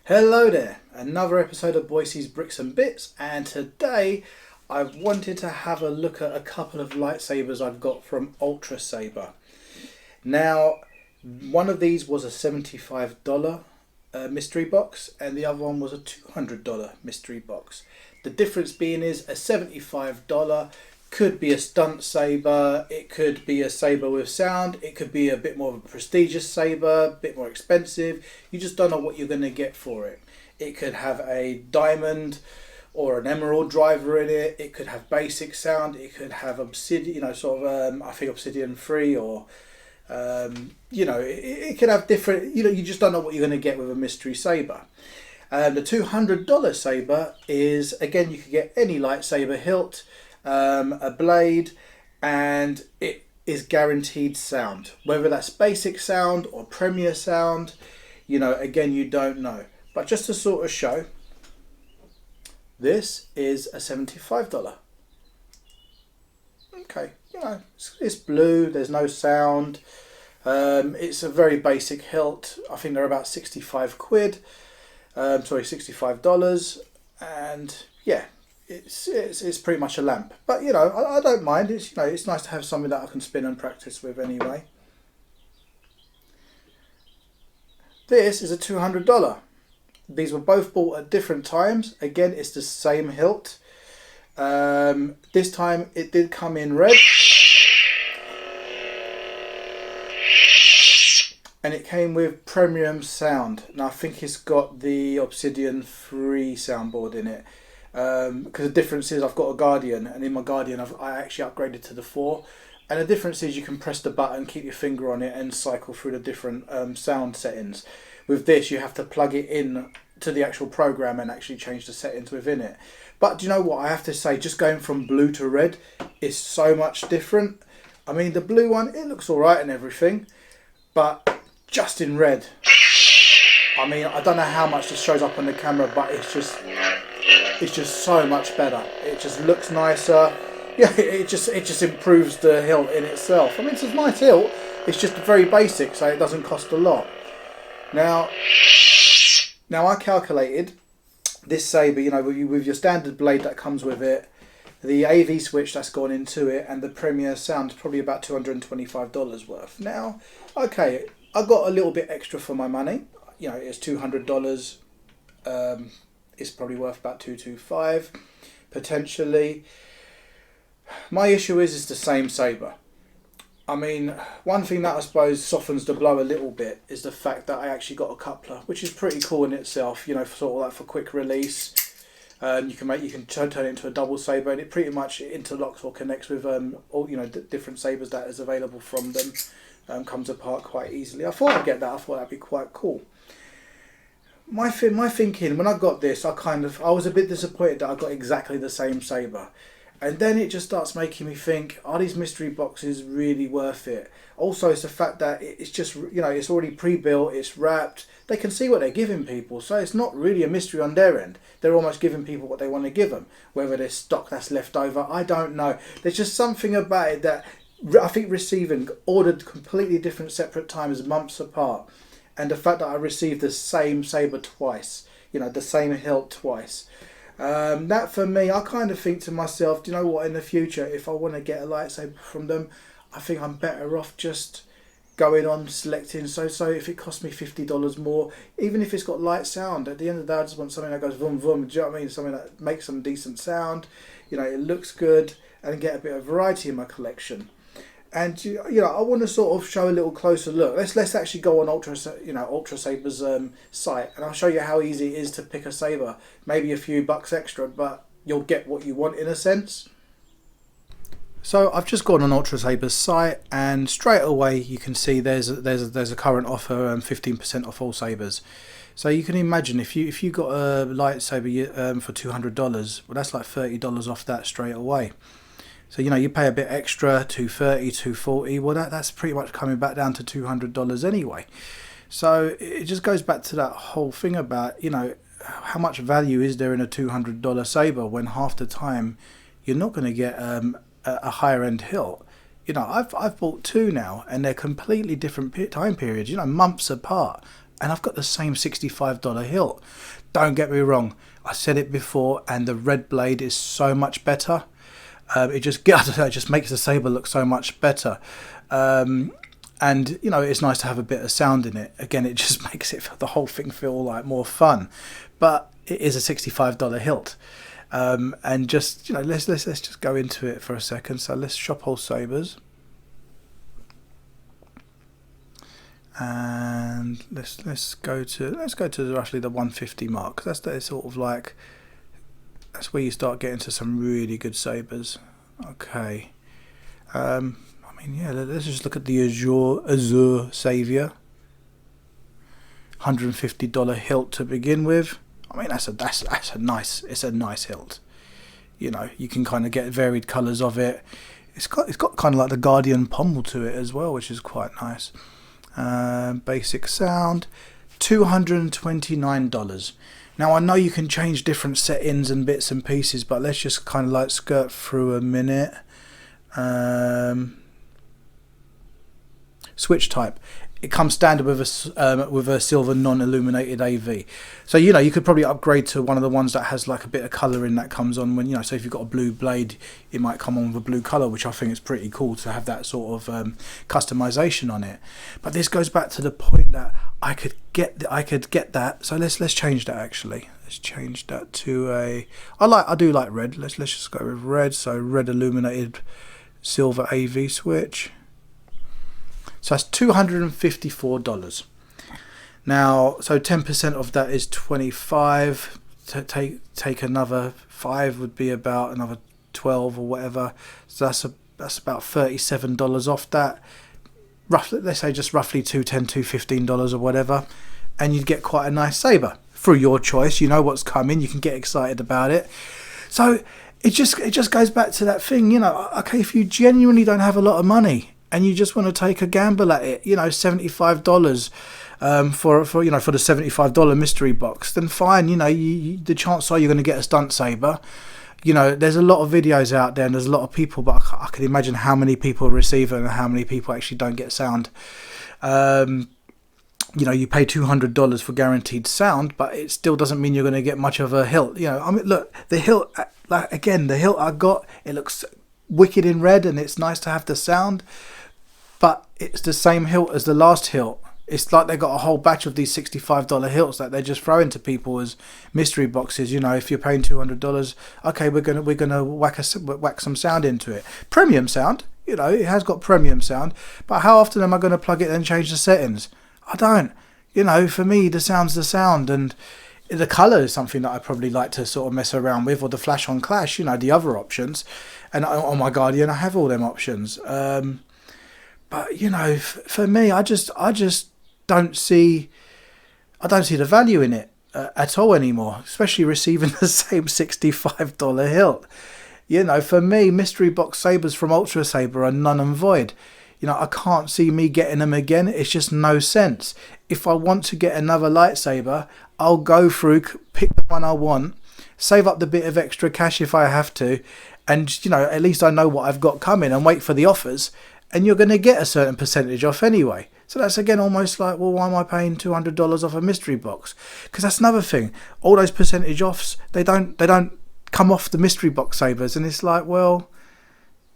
Hello there, another episode of Boise's Bricks and Bits, and today I wanted to have a look at a couple of lightsabers I've got from Ultrasaber. Now, one of these was a $75 mystery box, and the other one was a $200 mystery box. The difference being is a $75 could be a stunt saber, it could be a saber with sound, it could be a bit more of a prestigious saber, a bit more expensive. You just don't know what you're going to get for it. It could have a diamond or an emerald driver in it. It could have basic sound. It could have obsidian, I think obsidian free, or it could have different. You just don't know what you're going to get with a mystery saber. The $200 saber is, again, you could get any lightsaber hilt, a blade, and it is guaranteed sound. Whether that's basic sound or premier sound, again, you don't know. But just to sort of show, this is a $75. Okay, it's blue, there's no sound. It's a very basic hilt. I think they're about 65 quid. $65. And yeah, it's pretty much a lamp. But I don't mind. It's nice to have something that I can spin and practice with anyway. This is a $200. These were both bought at different times. Again, it's the same hilt. This time it did come in red. And it came with premium sound. Now I think it's got the Obsidian 3 soundboard in it. Because the difference is I've got a Guardian, and in my Guardian I actually upgraded to the 4. And the difference is you can press the button, keep your finger on it, and cycle through the different sound settings. With this, you have to plug it in to the actual program and actually change the settings within it. But do you know what? I have to say, just going from blue to red is so much different. I mean, the blue one, it looks alright and everything, but just in red, I mean, I don't know how much this shows up on the camera, but it's just so much better. It just looks nicer. Yeah, it just improves the hilt in itself. I mean, it's a nice hilt. It's just very basic, so it doesn't cost a lot. Now I calculated this saber, with your standard blade that comes with it, the AV switch that's gone into it, and the Premier sound is probably about $225 worth. Now, okay, I got a little bit extra for my money. It's $200. It's probably worth about $225 potentially. My issue is it's the same saber. I mean, one thing that I suppose softens the blow a little bit is the fact that I actually got a coupler, which is pretty cool in itself. Sort of like for quick release. You can turn it into a double saber, and it pretty much interlocks or connects with all different sabers that is available from them. Comes apart quite easily. I thought I'd get that. I thought that'd be quite cool. My thinking when I got this, I was a bit disappointed that I got exactly the same saber. And then it just starts making me think, are these mystery boxes really worth it? Also, it's the fact that it's just, it's already pre-built, it's wrapped. They can see what they're giving people, so it's not really a mystery on their end. They're almost giving people what they want to give them. Whether there's stock that's left over, I don't know. There's just something about it that I think receiving, ordered completely different separate times, months apart. And the fact that I received the same saber twice, the same hilt twice. That for me, I kind of think to myself, do you know what, in the future, if I want to get a lightsaber from them, I think I'm better off just going on selecting. So if it costs me $50 more, even if it's got light sound, at the end of the day, I just want something that goes vroom vroom, do you know what I mean? Something that makes some decent sound, it looks good, and get a bit of variety in my collection. And I want to sort of show a little closer look. Let's actually go on Ultrasaber's site, and I'll show you how easy it is to pick a saber. Maybe a few bucks extra, but you'll get what you want in a sense. So I've just gone on Ultrasaber's site, and straight away you can see there's a current offer, 15% off all sabers. So you can imagine if you got a lightsaber for $200, well, that's like $30 off that straight away. So you pay a bit extra, $230, $240. Well, that's pretty much coming back down to $200 anyway. So it just goes back to that whole thing about how much value is there in a $200 saber when half the time you're not going to get a higher end hilt. I've bought two now, and they're completely different time periods. Months apart. and I've got the same $65 hilt. Don't get me wrong, I said it before, and the red blade is so much better. It just it just makes the saber look so much better. And you know, it's nice to have a bit of sound in it. Again, it just makes it, the whole thing feel like more fun. But it is a $65 hilt. And just, you know, let's just go into it for a second. So let's shop Ultrasabers, and let's go to roughly the 150 mark. That's sort of like, that's where you start getting to some really good sabers. Okay. I mean, yeah, let's just look at the Azure Savior. $150 hilt to begin with. I mean, that's a nice hilt. You know, you can kind of get varied colours of it. It's got kind of like the Guardian pommel to it as well, which is quite nice. Basic sound, $229. Now I know you can change different settings and bits and pieces, but let's just kind of like skirt through a minute. Switch type. It comes standard with a silver non-illuminated AV. So, you know, you could probably upgrade to one of the ones that has like a bit of colour in that comes on when, you know, so if you've got a blue blade, it might come on with a blue colour, which I think is pretty cool to have that sort of customization on it. But this goes back to the point that I could get that. So let's change that actually. Let's change that to I do like red. Let's just go with red. So red illuminated silver AV switch. So that's $254. Now, so 10% of that is 25. To take another 5 would be about another 12 or whatever. So that's about $37 off that. Roughly, let's say just roughly $210, $215 or whatever, and you'd get quite a nice saber through your choice. You know what's coming. You can get excited about it. So it just goes back to that thing. You know, okay, if you genuinely don't have a lot of money and you just want to take a gamble at it, you know, $75 for you know, for the $75 mystery box, then fine. You know, the chances are you're going to get a stunt saber. You know, there's a lot of videos out there and there's a lot of people, but I can imagine how many people receive it and how many people actually don't get sound. You know, you pay $200 for guaranteed sound, but it still doesn't mean you're going to get much of a hilt. You know, I mean, look, the hilt, like again, the hilt I got, it looks wicked in red and it's nice to have the sound. But it's the same hilt as the last hilt. It's like they got a whole batch of these $65 hilts that they're just throwing to people as mystery boxes. You know, if you're paying $200, okay, we're gonna whack some sound into it. Premium sound, you know, it has got premium sound. But how often am I going to plug it and change the settings? I don't. You know, for me, the sound's the sound, and the colour is something that I probably like to sort of mess around with, or the flash on clash. You know, the other options. And on my Guardian, I have all them options. But you know, for me, I just don't see the value in it at all anymore, especially receiving the same $65 hilt. You know, for me, mystery box sabers from Ultrasaber are none and void. You know, I can't see me getting them again. It's just no sense. If I want to get another lightsaber, I'll go through, pick the one I want, save up the bit of extra cash if I have to, and you know, at least I know what I've got coming, and wait for the offers. And you're going to get a certain percentage off anyway. So that's again almost like, well, why am I paying $200 off a mystery box? Because that's another thing. All those percentage offs, they don't come off the mystery box sabers, and it's like, well,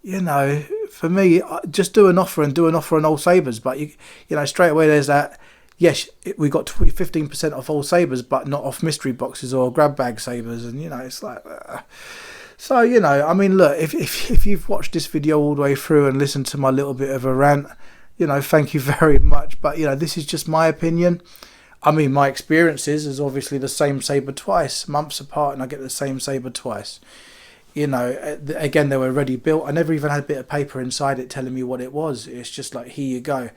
you know, for me, just do an offer on all sabers. But you know, straight away there's that. Yes, we got 15% off all sabers, but not off mystery boxes or grab bag sabers, and you know, it's like. So, you know, I mean, look, if you've watched this video all the way through and listened to my little bit of a rant, you know, thank you very much. But, you know, this is just my opinion. I mean, my experiences is obviously the same saber twice, months apart, and I get the same saber twice. You know, again, they were already built. I never even had a bit of paper inside it telling me what it was. It's just like, here you go.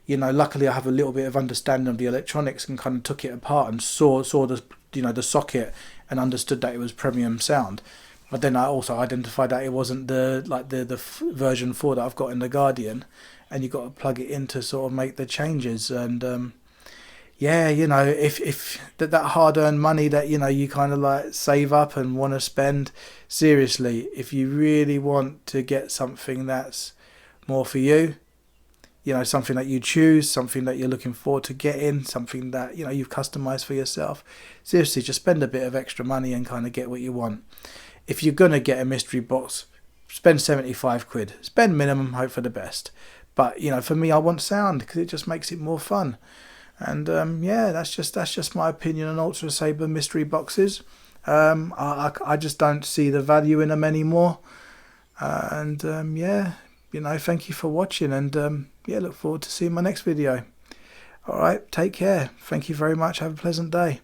You know, luckily I have a little bit of understanding of the electronics and kind of took it apart and saw the, you know, the socket and understood that it was premium sound. But then I also identified that it wasn't the version 4 that I've got in the Guardian, and you've got to plug it in to sort of make the changes. And yeah, you know, if that hard-earned money that, you know, you kind of like save up and want to spend, seriously, if you really want to get something that's more for you, you know, something that you choose, something that you're looking forward to getting, something that, you know, you've customized for yourself. Seriously, just spend a bit of extra money and kind of get what you want. If you're going to get a mystery box, spend 75 quid. Spend minimum, hope for the best. But, you know, for me, I want sound because it just makes it more fun. And yeah, that's just my opinion on Ultrasaber mystery boxes. I just don't see the value in them anymore. And yeah, you know, thank you for watching, and yeah, look forward to seeing my next video. All right, take care. Thank you very much. Have a pleasant day.